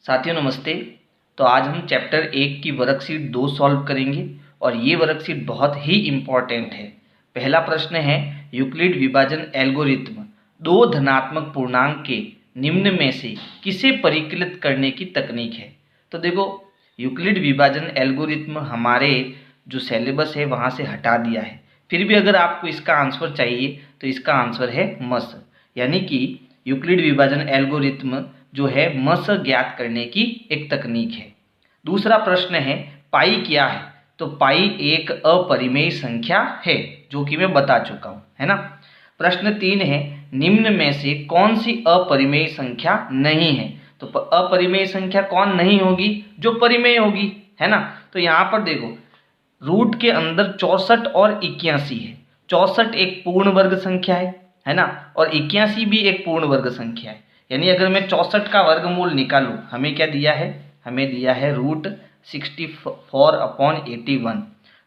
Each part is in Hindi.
साथियों नमस्ते। तो आज हम चैप्टर 1 की वर्कशीट 2 सॉल्व करेंगे और ये वर्कशीट बहुत ही इम्पॉर्टेंट है। पहला प्रश्न है यूक्लिड विभाजन एल्गोरिथ्म दो धनात्मक पूर्णांक के निम्न में से किसे परिकलित करने की तकनीक है। तो देखो, यूक्लिड विभाजन एल्गोरिथ्म हमारे जो सिलेबस है वहाँ से हटा दिया है। फिर भी अगर आपको इसका आंसर चाहिए तो इसका आंसर है मस, यानी कि यूक्लिड विभाजन एल्गोरिथ्म जो है मस ज्ञात करने की एक तकनीक है। दूसरा प्रश्न है पाई क्या है। तो पाई एक अपरिमेय संख्या है, जो कि मैं बता चुका हूँ, है ना। प्रश्न 3 है निम्न में से कौन सी अपरिमेय संख्या नहीं है। तो अपरिमेय संख्या कौन नहीं होगी, जो परिमेय होगी, है ना। तो यहाँ पर देखो, रूट के अंदर 64 और 81 है। 64 एक पूर्ण वर्ग संख्या है ना, और 81 भी एक पूर्ण वर्ग संख्या है। यानी अगर मैं 64 का वर्गमूल निकालूं, हमें क्या दिया है, हमें दिया है √64/81।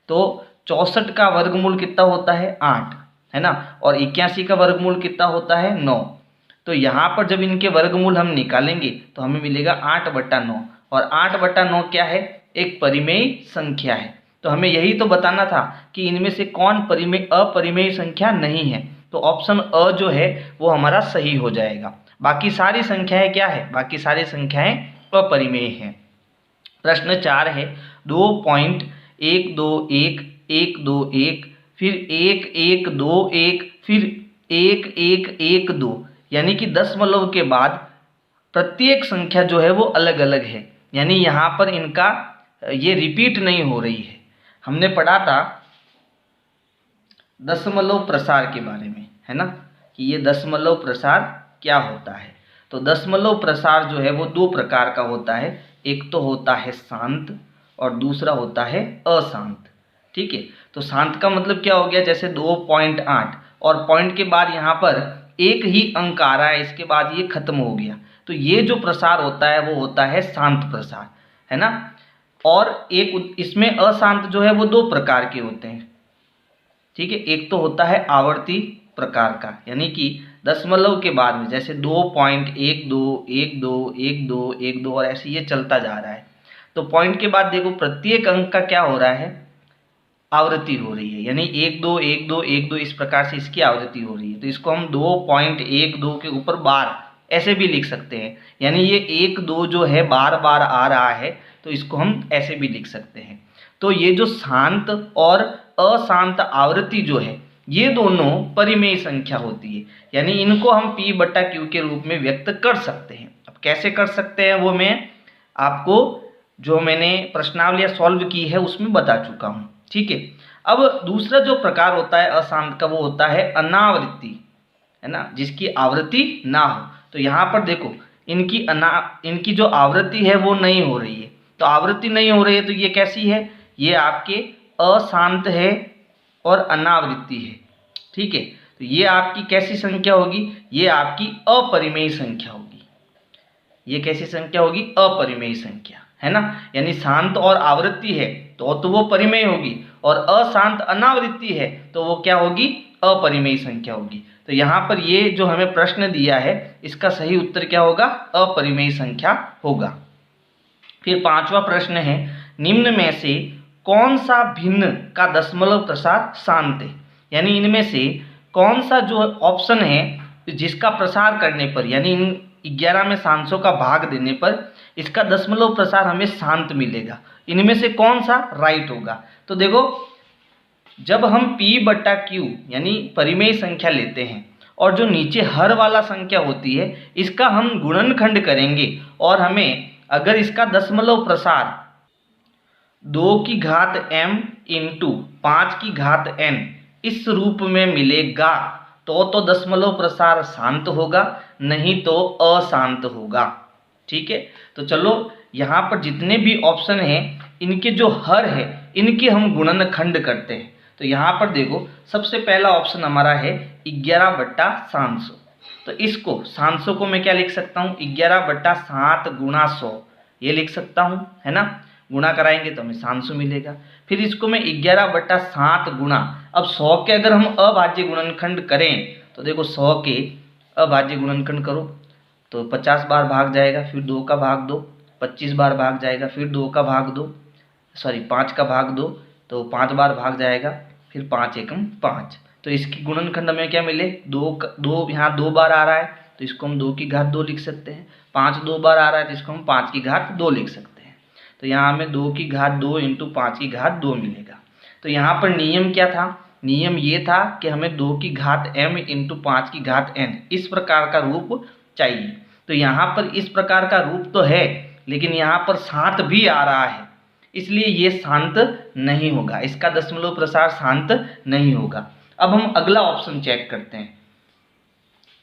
तो 64 का वर्गमूल कितना होता है, 8, है ना, और 81 का वर्गमूल कितना होता है, 9। तो यहाँ पर जब इनके वर्गमूल हम निकालेंगे तो हमें मिलेगा 8/9, और 8/9 क्या है, एक परिमेय संख्या है। तो हमें यही तो बताना था कि इनमें से कौन अपरिमेय संख्या नहीं है। तो ऑप्शन अ जो है वो हमारा सही हो जाएगा। बाकी सारी संख्याएं क्या है, बाकी सारी संख्याएं अपरिमेय हैं। प्रश्न 4 है 2.121 फिर 1121 फिर 1112, यानी कि दशमलव के बाद प्रत्येक संख्या जो है वो अलग अलग है। यानी यहाँ पर इनका ये रिपीट नहीं हो रही है। हमने पढ़ा था दशमलव प्रसार के बारे में, है ना, कि ये दशमलव प्रसार क्या होता है। तो दशमलव प्रसार जो है वो दो प्रकार का होता है। एक तो होता है शांत और दूसरा होता है अशांत। ठीक है, तो शांत का मतलब क्या हो गया, जैसे 2.8 और पॉइंट के बाद यहाँ पर एक ही अंक आ रहा है, इसके बाद ये खत्म हो गया। तो ये जो प्रसार होता है वो होता है शांत प्रसार, है ना। और एक इसमें अशांत जो है वो दो प्रकार के होते हैं। ठीक है, एक तो होता है आवर्ती प्रकार का, यानी कि दशमलव के बाद में जैसे 2.12 और ऐसे ये चलता जा रहा है। तो पॉइंट के बाद देखो प्रत्येक अंक का क्या हो रहा है, आवृत्ति हो रही है। यानी 1 2 इस प्रकार से इसकी आवृत्ति हो रही है। तो इसको हम 2.12 के ऊपर बार ऐसे भी लिख सकते हैं। यानी ये 1 2 जो है बार बार आ रहा है, तो इसको हम ऐसे भी लिख सकते हैं। तो ये जो शांत और अशांत आवृत्ति जो है ये दोनों परिमेय संख्या होती है। यानी इनको हम P/Q के रूप में व्यक्त कर सकते हैं। अब कैसे कर सकते हैं वो मैं आपको जो मैंने प्रश्नावलियाँ सॉल्व की है उसमें बता चुका हूँ। ठीक है, अब दूसरा जो प्रकार होता है अशांत का वो होता है अनावृत्ति, है ना, जिसकी आवृत्ति ना हो। तो यहाँ पर देखो इनकी जो आवृत्ति है वो नहीं हो रही है। तो आवृत्ति नहीं हो रही है तो ये कैसी है, ये आपके अशांत है और अनावृत्ति है। ठीक है, तो ये आपकी कैसी संख्या होगी, ये आपकी अपरिमेय संख्या होगी। ये कैसी संख्या होगी, अपरिमेय संख्या, है ना। यानी शांत और आवृत्ति है तो वो परिमेय होगी, और अशांत अनावृत्ति है तो वो क्या होगी, अपरिमेय संख्या होगी। तो यहाँ पर ये जो हमें प्रश्न दिया है इसका सही उत्तर क्या होगा, अपरिमेय संख्या होगा। फिर 5वां प्रश्न है निम्न में से कौन सा भिन्न का दशमलव प्रसार शांत है। यानी इनमें से कौन सा जो ऑप्शन है जिसका प्रसार करने पर, यानी इन 11 में शांसों का भाग देने पर इसका दशमलव प्रसार हमें शांत मिलेगा, इनमें से कौन सा राइट होगा। तो देखो, जब हम P/Q यानी परिमेय संख्या लेते हैं और जो नीचे हर वाला संख्या होती है इसका हम गुणनखंड करेंगे, और हमें अगर इसका दशमलव प्रसार 2m इंटू 5n इस रूप में मिलेगा तो दशमलव प्रसार शांत होगा, नहीं तो अशांत होगा। ठीक है, तो चलो यहाँ पर जितने भी ऑप्शन हैं इनके जो हर है इनके हम गुणनखंड करते हैं। तो यहाँ पर देखो सबसे पहला ऑप्शन हमारा है 11/700। तो इसको शांसों को मैं क्या लिख सकता हूँ, 11/7 × 100 ये लिख सकता हूँ, है ना। गुणा कराएंगे तो हमें शांसु मिलेगा। फिर इसको मैं 11/7 गुणा, अब 100 के अगर हम अभाज्य गुणनखंड करें तो देखो 100 के अभाज्य गुणनखंड करो तो 50 बार भाग जाएगा, फिर 2 का भाग दो 25 बार भाग जाएगा, फिर 2 का भाग 2, सॉरी 5 का भाग 2, तो 5 बार भाग जाएगा, फिर 5 एकम 5। तो इसकी गुणनखंड में क्या मिले, 2 यहाँ 2 बार आ रहा है तो इसको हम 2 की घात 2 लिख सकते हैं। 5 2 बार आ रहा है तो इसको हम 5 की घात 2 लिख सकते हैं। तो यहाँ हमें 2 की घात 2 इंटू 5 की घात 2 मिलेगा। तो यहाँ पर नियम क्या था, नियम ये था कि हमें 2 की घात m इंटू 5 की घात n इस प्रकार का रूप चाहिए। तो यहाँ पर इस प्रकार का रूप तो है, लेकिन यहाँ पर शांत भी आ रहा है, इसलिए ये शांत नहीं होगा, इसका दशमलव प्रसार शांत नहीं होगा। अब हम अगला ऑप्शन चेक करते हैं।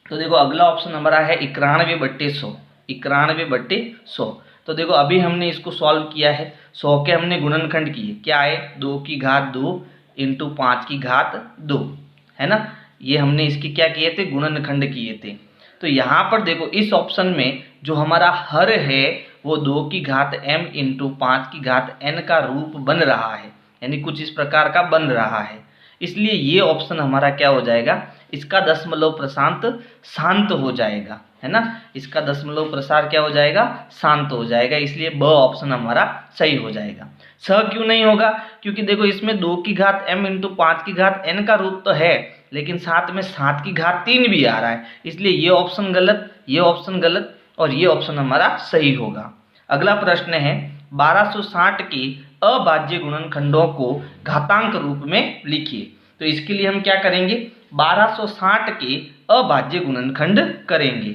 तो देखो अगला ऑप्शन हमारा है 91/100, 91/100। तो देखो अभी हमने इसको सॉल्व किया है, 100 के हमने गुणनखंड किए, क्या है 2 की घात 2 इंटू 5 की घात 2, है ना। ये हमने इसके क्या किए थे, गुणनखंड किए थे। तो यहाँ पर देखो इस ऑप्शन में जो हमारा हर है वो 2 की घात m इंटू 5 की घात n का रूप बन रहा है, यानी कुछ इस प्रकार का बन रहा है। इसलिए ये ऑप्शन हमारा क्या हो जाएगा, इसका दशमलव प्रसार शांत हो जाएगा, है ना। इसका दशमलव प्रसार क्या हो जाएगा, शांत हो जाएगा। इसलिए ब ऑप्शन हमारा सही हो जाएगा। स क्यों नहीं होगा, क्योंकि देखो इसमें 2 की घात m इंटू 5 की घात n का रूप तो है, लेकिन साथ में 7 की घात 3 भी आ रहा है, इसलिए ये ऑप्शन गलत, ये ऑप्शन गलत और ये ऑप्शन हमारा सही होगा। अगला प्रश्न है 1260 के अभाज्य गुणनखंडों को घातांक रूप में लिखिए। तो इसके लिए हम क्या करेंगे, 1260 के अभाज्य गुणनखंड करेंगे।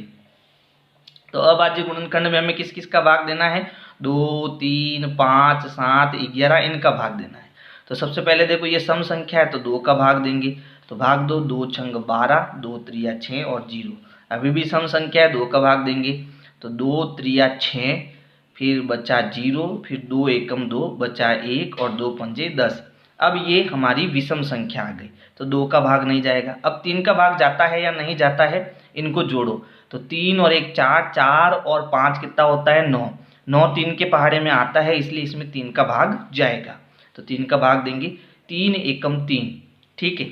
तो अभाज्य गुणनखंड में हमें किस किस का भाग देना है, 2 3 5 7 11 इनका भाग देना है। तो सबसे पहले देखो ये सम संख्या है तो 2 का भाग देंगे, तो भाग दो, 2 छंग 12, 2 त्रिया 6 और 0। अभी भी सम संख्या है, 2 का भाग देंगे, तो 2 त्रिया 6, फिर बचा 0, फिर 2 एकम 2, बचा 1 और 2 पंजे 10। अब ये हमारी विषम संख्या आ गई, तो 2 का भाग नहीं जाएगा। अब 3 का भाग जाता है या नहीं जाता है, इनको जोड़ो, तो 3 और 1 4, 4 और 5 कितना होता है 9, 9 3 के पहाड़े में आता है, इसलिए इसमें 3 का भाग जाएगा। तो 3 का भाग देंगे, 3 एकम 3, ठीक है।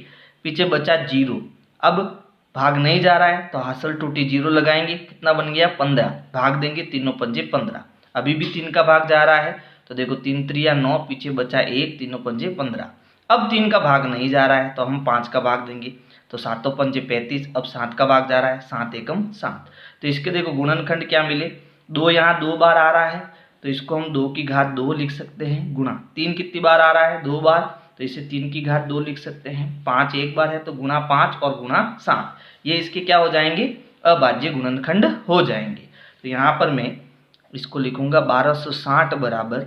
पीछे बचा 0, अब भाग नहीं जा रहा है तो हासिल टूटी 0 लगाएंगे, कितना बन गया 15, भाग देंगे, तीनों पंजे 15। अभी भी 3 का भाग जा रहा है, तो देखो 3 त्रिया 9, पीछे बचा 1, तीनों पंजे 15। अब 3 का भाग नहीं जा रहा है तो हम 5 का भाग देंगे, तो 7 पंजे 35। अब 7 का भाग जा रहा है, 7 एकम 7। तो इसके देखो गुणनखंड क्या मिले, 2 यहाँ 2 बार आ रहा है तो इसको हम 2 की घात 2 लिख सकते हैं, गुणा 3 कितनी बार आ रहा है 2 बार, तो इसे 3 की घात 2 लिख सकते हैं। 5 एक बार है तो गुणा 5 और गुणा 7, ये इसके क्या हो जाएंगे, अभाज्य गुणनखंड हो जाएंगे। तो यहाँ पर मैं इसको लिखूंगा 1260 बराबर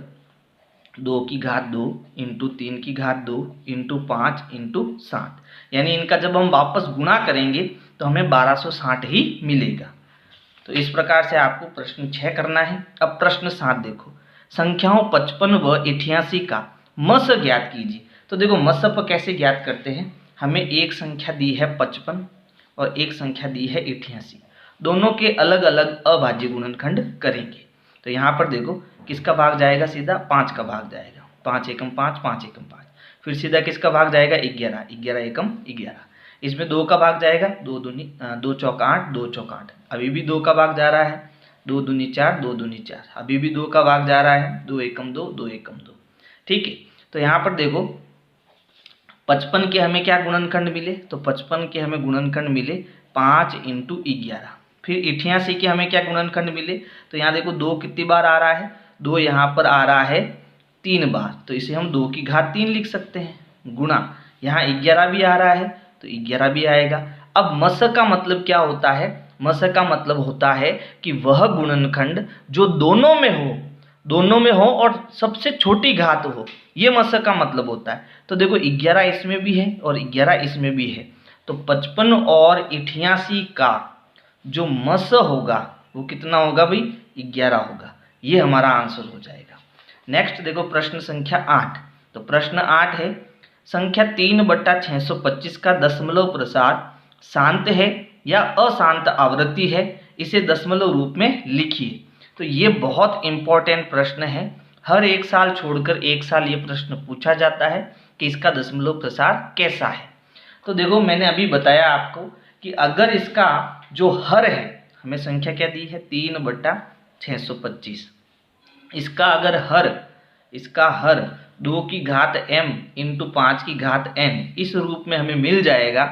2 की घात 2 इंटू 3 की घात 2 इंटू 5 इंटू 7, यानी इनका जब हम वापस गुणा करेंगे तो हमें 1260 ही मिलेगा। तो इस प्रकार से आपको प्रश्न 6 करना है। अब प्रश्न 7 देखो, संख्याओं 55 व 88 का मस ज्ञात कीजिए। तो देखो मस कैसे ज्ञात करते हैं, हमें एक संख्या दी है 55 और एक संख्या दी है 88, दोनों के अलग अलग अभाज्य गुणनखंड करेंगे। तो यहाँ पर देखो किसका भाग जाएगा, सीधा 5 का भाग जाएगा, 5 एकम 5, 5 एकम 5। फिर सीधा किसका भाग जाएगा 11, 11 एकम 11। इसमें 2 का भाग जाएगा, 2 चौक 8, 2 चौक 8। अभी भी 2 का भाग जा रहा है, 2 दूनी 4, 2 दूनी 4। अभी भी 2 का भाग जा रहा है, 2 एकम 2, 2 एकम 2, ठीक है। तो यहाँ पर देखो 55 के हमें क्या गुणनखंड मिले, तो 55 के हमें गुणनखंड मिले 5 इंटू 11। फिर 88 के हमें क्या गुणनखंड मिले, तो यहाँ देखो 2 कितनी बार आ रहा है, 2 यहाँ पर आ रहा है 3 बार, तो इसे हम 2 की घात 3 लिख सकते हैं, गुणा यहाँ 11 भी आ रहा है तो 11 भी आएगा। अब मस का मतलब क्या होता है, मस का मतलब होता है कि वह गुणनखंड जो दोनों में हो और सबसे छोटी घात हो, ये मस का मतलब होता है। तो देखो 11 इसमें भी है और 11 इसमें भी है, तो 55 और 88 का जो मस होगा वो कितना होगा भाई, 11 होगा। ये हमारा आंसर हो जाएगा। नेक्स्ट देखो प्रश्न संख्या 8। तो प्रश्न 8 है, संख्या 3/625 का दशमलव प्रसार शांत है या अशांत आवृत्ति है, इसे दशमलव रूप में लिखिए। तो ये बहुत इंपॉर्टेंट प्रश्न है, हर एक साल छोड़कर एक साल ये प्रश्न पूछा जाता है कि इसका दशमलव प्रसार कैसा है। तो देखो मैंने अभी बताया आपको कि अगर इसका जो हर है, हमें संख्या क्या दी है 3/625, इसका हर 2 की घात m इंटू 5 की घात n इस रूप में हमें मिल जाएगा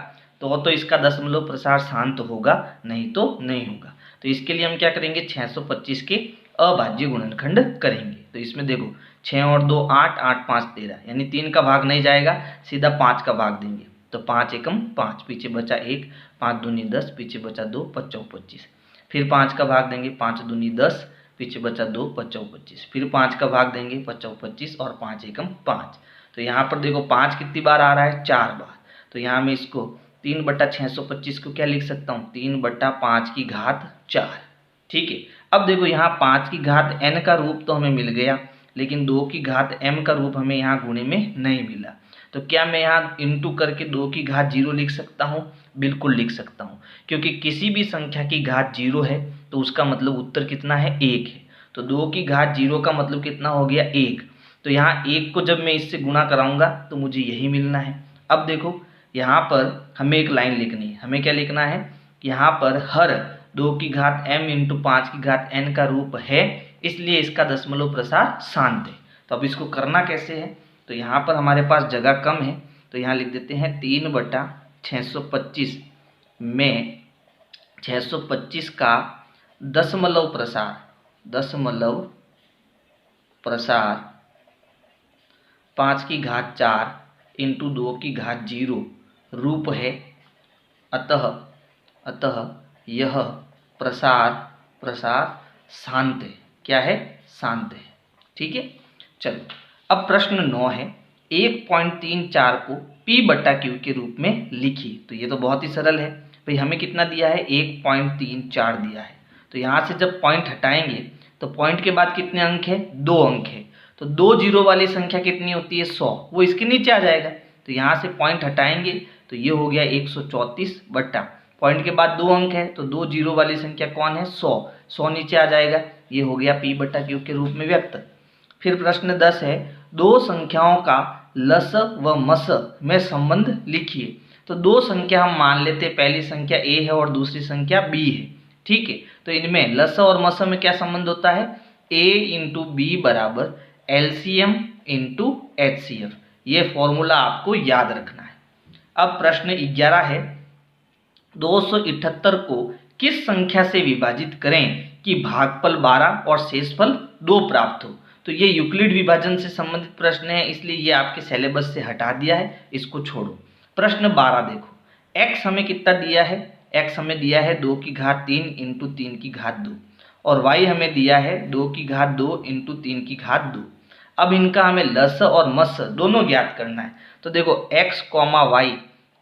तो इसका दशमलव प्रसार शांत होगा, नहीं तो नहीं होगा। तो इसके लिए हम क्या करेंगे, 625 के अभाज्य गुणनखंड करेंगे। तो इसमें देखो 6 और 2 8, 8 5 13, यानी 3 का भाग नहीं जाएगा, सीधा 5 का भाग देंगे। तो 5 एकम 5, पीछे बचा 1, 5 दूनी 10, पीछे बचा 2, 5 चौक 25। फिर 5 का भाग देंगे, 5 दूनी 10, पीछे बचा 2, 5 चौक 25। फिर 5 का भाग देंगे, 5 चौक 25 और 5 एकम 5। तो यहाँ पर देखो 5 कितनी बार आ रहा है, 4 बार। तो यहाँ मैं इसको 3/625 को क्या लिख सकता हूँ, 3/5 की घात 4। ठीक है। अब देखो यहाँ 5 की घात n का रूप तो हमें मिल गया, लेकिन 2 की घात m का रूप हमें यहाँ गुणे में नहीं मिला। तो क्या मैं यहाँ इंटू करके 2 की घात 0 लिख सकता हूँ? बिल्कुल लिख सकता हूँ, क्योंकि किसी भी संख्या की घात 0 है तो उसका मतलब उत्तर कितना है, 1 है। तो 2 की घात 0 का मतलब कितना हो गया, 1। तो यहाँ 1 को जब मैं इससे गुणा कराऊंगा तो मुझे यही मिलना है। अब देखो यहाँ पर हमें एक लाइन लिखनी है, हमें क्या लिखना है, यहाँ पर हर 2 की घात m इंटू 5 की घात n का रूप है, इसलिए इसका दशमलव प्रसार शांत है। तो अब इसको करना कैसे है, तो यहाँ पर हमारे पास जगह कम है, तो यहाँ लिख देते हैं 3/625 में 625 का दशमलव प्रसार 5 की घात 4 इंटू 2 की घात 0 रूप है। अतः यह प्रसार शांत है। क्या है, शांत है। ठीक है। चलो अब प्रश्न 9 है, 1.34 को p/q के रूप में लिखिए। तो ये तो बहुत ही सरल है भाई, हमें कितना दिया है, 1.34 दिया है। तो यहाँ से जब पॉइंट हटाएंगे तो पॉइंट के बाद कितने अंक है, 2 अंक है। तो 2 जीरो वाली संख्या कितनी होती है, 100, वो इसके नीचे आ जाएगा। तो यहाँ से पॉइंट हटाएंगे तो ये हो गया 134 बट्टा, पॉइंट के बाद 2 अंक है तो 2 जीरो वाली संख्या कौन है, 100 नीचे आ जाएगा, ये हो गया p/q के रूप में व्यक्त। फिर प्रश्न 10 है, 2 संख्याओं का लस व मस में संबंध लिखिए। तो 2 संख्या हम मान लेते हैं, पहली संख्या a है और दूसरी संख्या b है। ठीक है। तो इनमें लस और मस में क्या संबंध होता है, a इंटू बी बराबर LCM इंटू HCF। ये फॉर्मूला आपको याद रखना है। अब प्रश्न 11 है, 278 को किस संख्या से विभाजित करें कि भागफल 12 और शेषफल 2 प्राप्त हो। तो ये यूक्लिड विभाजन से संबंधित प्रश्न है, इसलिए ये आपके सिलेबस से हटा दिया है, इसको छोड़ो। प्रश्न 12 देखो, x हमें कितना दिया है, x हमें दिया है 2 की घात 3 इंटू 3 की घात 2 और y हमें दिया है 2 की घात 2 इंटू 3 की घात 2। अब इनका हमें लस और मस दोनों ज्ञात करना है। तो देखो x, y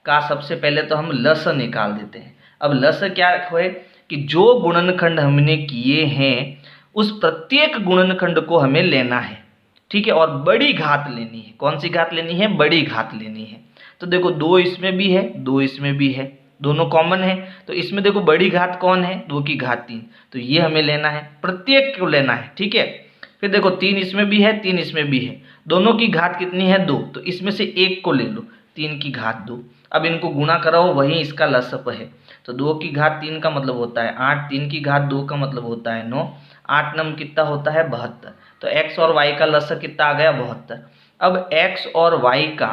का सबसे पहले तो हम लस निकाल देते हैं। अब लस क्या है कि जो गुणनखंड हमने किए हैं उस प्रत्येक गुणनखंड को हमें लेना है। ठीक है। और बड़ी घात लेनी है। कौन सी घात लेनी है, बड़ी घात लेनी है। तो देखो 2 इसमें भी है, 2 इसमें भी है, दोनों कॉमन है। तो इसमें देखो बड़ी घात कौन है, 2 की घात 3, तो ये हमें लेना है, प्रत्येक को लेना है। ठीक है। फिर देखो 3 इसमें भी है, 3 इसमें भी है, दोनों की घात कितनी है, 2, तो इसमें से एक को ले लो, 3 की घात 2। अब इनको गुणा कराओ, वही इसका लसअप है। तो 2 की घात 3 का मतलब होता है 8, 3 की घात 2 का मतलब होता है 9, 8 नम कितना होता है, 72। तो x और y का लसअप कितना आ गया, 72। अब x और y का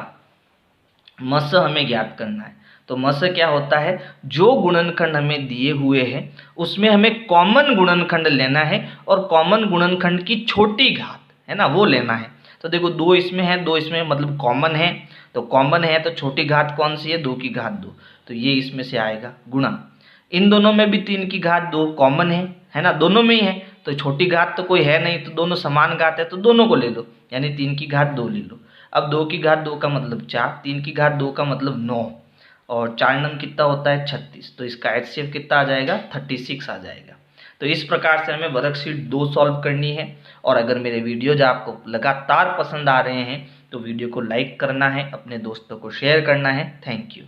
मस हमें ज्ञात करना है। तो मस क्या होता है, जो गुणनखंड हमें दिए हुए हैं उसमें हमें कॉमन गुणनखंड लेना है और कॉमन गुणनखंड की छोटी घात है ना, वो लेना है। तो देखो 2 इसमें है, 2 इसमें, मतलब कॉमन है। तो कॉमन है तो छोटी घात कौन सी है, 2 की घात 2, तो ये इसमें से आएगा गुणा। इन दोनों में भी 3 की घात 2 कॉमन है ना, दोनों में ही है। तो छोटी घात तो कोई है नहीं, तो दोनों समान घात है, तो दोनों को ले लो, यानी 3 की घात 2 ले लो। अब 2 की घात 2 का मतलब 4, 3 की घात 2 का मतलब 9 और 4 नंग कितना होता है, 36। तो इसका HCF कितना आ जाएगा, 36 आ जाएगा। तो इस प्रकार से हमें वर्कशीट 2 सॉल्व करनी है। और अगर मेरे वीडियोज आपको लगातार पसंद आ रहे हैं तो वीडियो को लाइक करना है, अपने दोस्तों को शेयर करना है। Thank you.